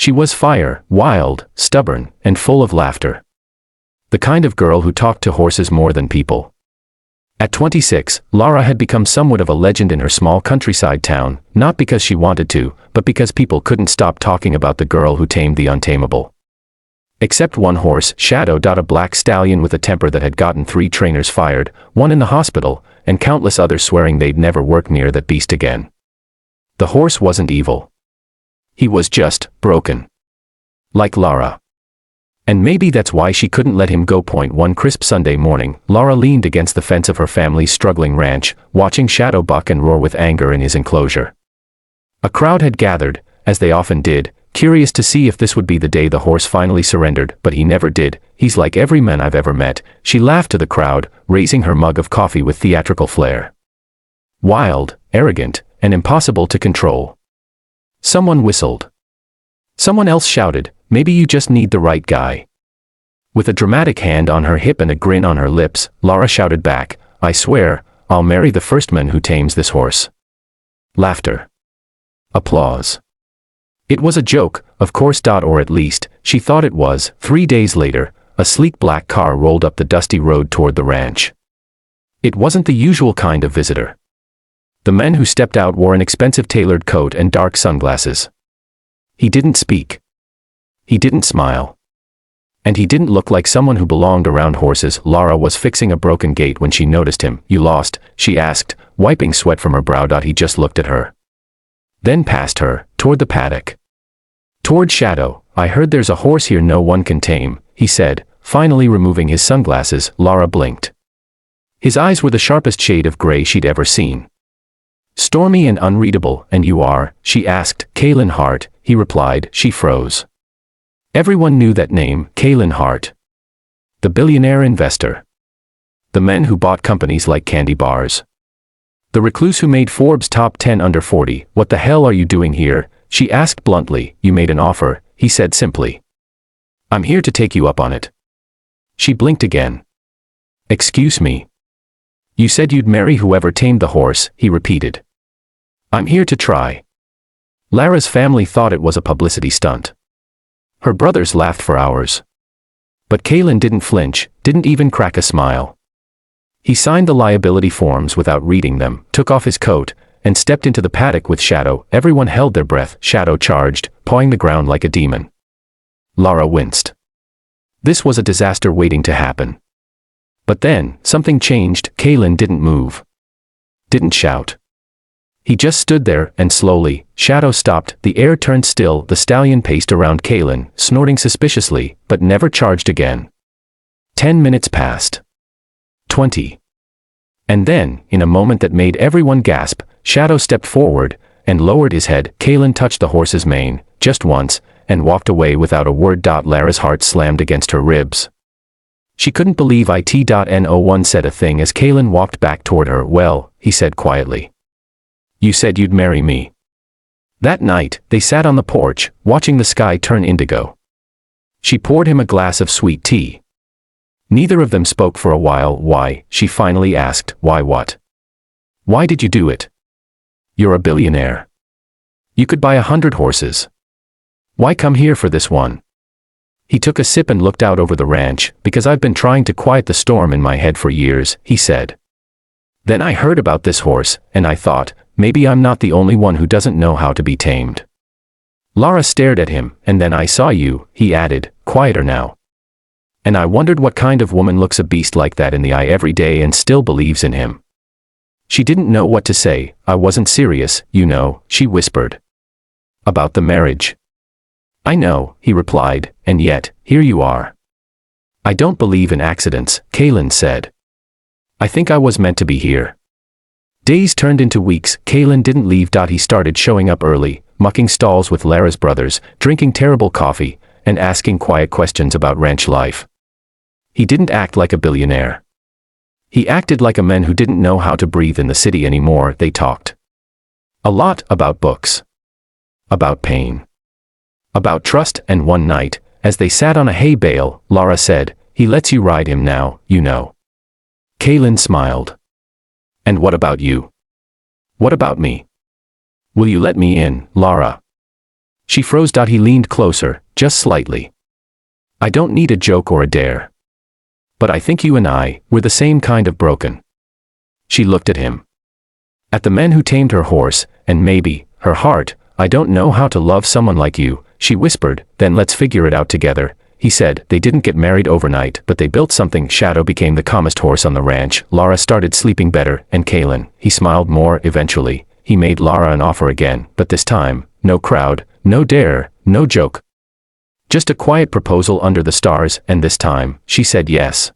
She was fire, wild, stubborn, and full of laughter. The kind of girl who talked to horses more than people. At 26, Lara had become somewhat of a legend in her small countryside town, not because she wanted to, but because people couldn't stop talking about the girl who tamed the untamable. Except one horse, Shadow, a black stallion with a temper that had gotten 3 trainers fired, one in the hospital, and countless others swearing they'd never work near that beast again. The horse wasn't evil. He was just broken. Like Lara. And maybe that's why she couldn't let him go. One crisp Sunday morning, Lara leaned against the fence of her family's struggling ranch, watching Shadow buck and roar with anger in his enclosure. A crowd had gathered, as they often did, curious to see if this would be the day the horse finally surrendered, but he never did. He's like every man I've ever met, she laughed to the crowd, raising her mug of coffee with theatrical flair. Wild, arrogant, and impossible to control. Someone whistled. Someone else shouted, maybe you just need the right guy. With a dramatic hand on her hip and a grin on her lips, Lara shouted back, I swear, I'll marry the first man who tames this horse. Laughter. Applause. It was a joke, of course, or at least, she thought it was. 3 days later, a sleek black car rolled up the dusty road toward the ranch. It wasn't the usual kind of visitor. The man who stepped out wore an expensive tailored coat and dark sunglasses. He didn't speak. He didn't smile. And he didn't look like someone who belonged around horses. Lara was fixing a broken gate when she noticed him. You lost? She asked, wiping sweat from her brow. He just looked at her. Then past her, toward the paddock. Toward Shadow. I heard there's a horse here no one can tame, he said, finally removing his sunglasses. Lara blinked. His eyes were the sharpest shade of gray she'd ever seen. Stormy and unreadable. And you are? She asked. Kaylin Hart, he replied. She froze. Everyone knew that name, Kaylin Hart. The billionaire investor. The man who bought companies like candy bars. The recluse who made Forbes' top 10 under 40. What the hell are you doing here? She asked bluntly. You made an offer, he said simply. I'm here to take you up on it. She blinked again. Excuse me. You said you'd marry whoever tamed the horse, he repeated. I'm here to try. Lara's family thought it was a publicity stunt. Her brothers laughed for hours. But Kaylin didn't flinch, didn't even crack a smile. He signed the liability forms without reading them, took off his coat, and stepped into the paddock with Shadow. Everyone held their breath. Shadow charged, pawing the ground like a demon. Lara winced. This was a disaster waiting to happen. But then, something changed. Kaylin didn't move. Didn't shout. He just stood there, and slowly, Shadow stopped. The air turned still. The stallion paced around Kaylin, snorting suspiciously, but never charged again. 10 minutes passed. 20. And then, in a moment that made everyone gasp, Shadow stepped forward, and lowered his head. Kaylin touched the horse's mane, just once, and walked away without a word. Lara's heart slammed against her ribs. She couldn't believe it. No one said a thing as Kaylin walked back toward her. Well, he said quietly. You said you'd marry me. That night, they sat on the porch, watching the sky turn indigo. She poured him a glass of sweet tea. Neither of them spoke for a while. Why? She finally asked. Why what? Why did you do it? You're a billionaire. You could buy 100 horses. Why come here for this one? He took a sip and looked out over the ranch. Because I've been trying to quiet the storm in my head for years, he said. Then I heard about this horse, and I thought, maybe I'm not the only one who doesn't know how to be tamed. Lara stared at him. And then I saw you, he added, quieter now. And I wondered what kind of woman looks a beast like that in the eye every day and still believes in him. She didn't know what to say. I wasn't serious, you know, she whispered. About the marriage. I know, he replied, and yet, here you are. I don't believe in accidents, Kaylin said. I think I was meant to be here. Days turned into weeks. Kaylin didn't leave. He started showing up early, mucking stalls with Lara's brothers, drinking terrible coffee, and asking quiet questions about ranch life. He didn't act like a billionaire. He acted like a man who didn't know how to breathe in the city anymore. They talked. A lot about books. About pain. About trust. And one night, as they sat on a hay bale, Lara said, he lets you ride him now, you know. Kaylin smiled. And what about you? What about me? Will you let me in, Lara? She froze. He leaned closer, just slightly. I don't need a joke or a dare. But I think you and I, we're the same kind of broken. She looked at him. At the men who tamed her horse, and maybe, her heart. I don't know how to love someone like you, she whispered. Then let's figure it out together, he said. They didn't get married overnight, but they built something. Shadow became the calmest horse on the ranch. Lara started sleeping better, and Kaylin, he smiled more. Eventually, he made Lara an offer again, but this time, no crowd, no dare, no joke. Just a quiet proposal under the stars, and this time, she said yes.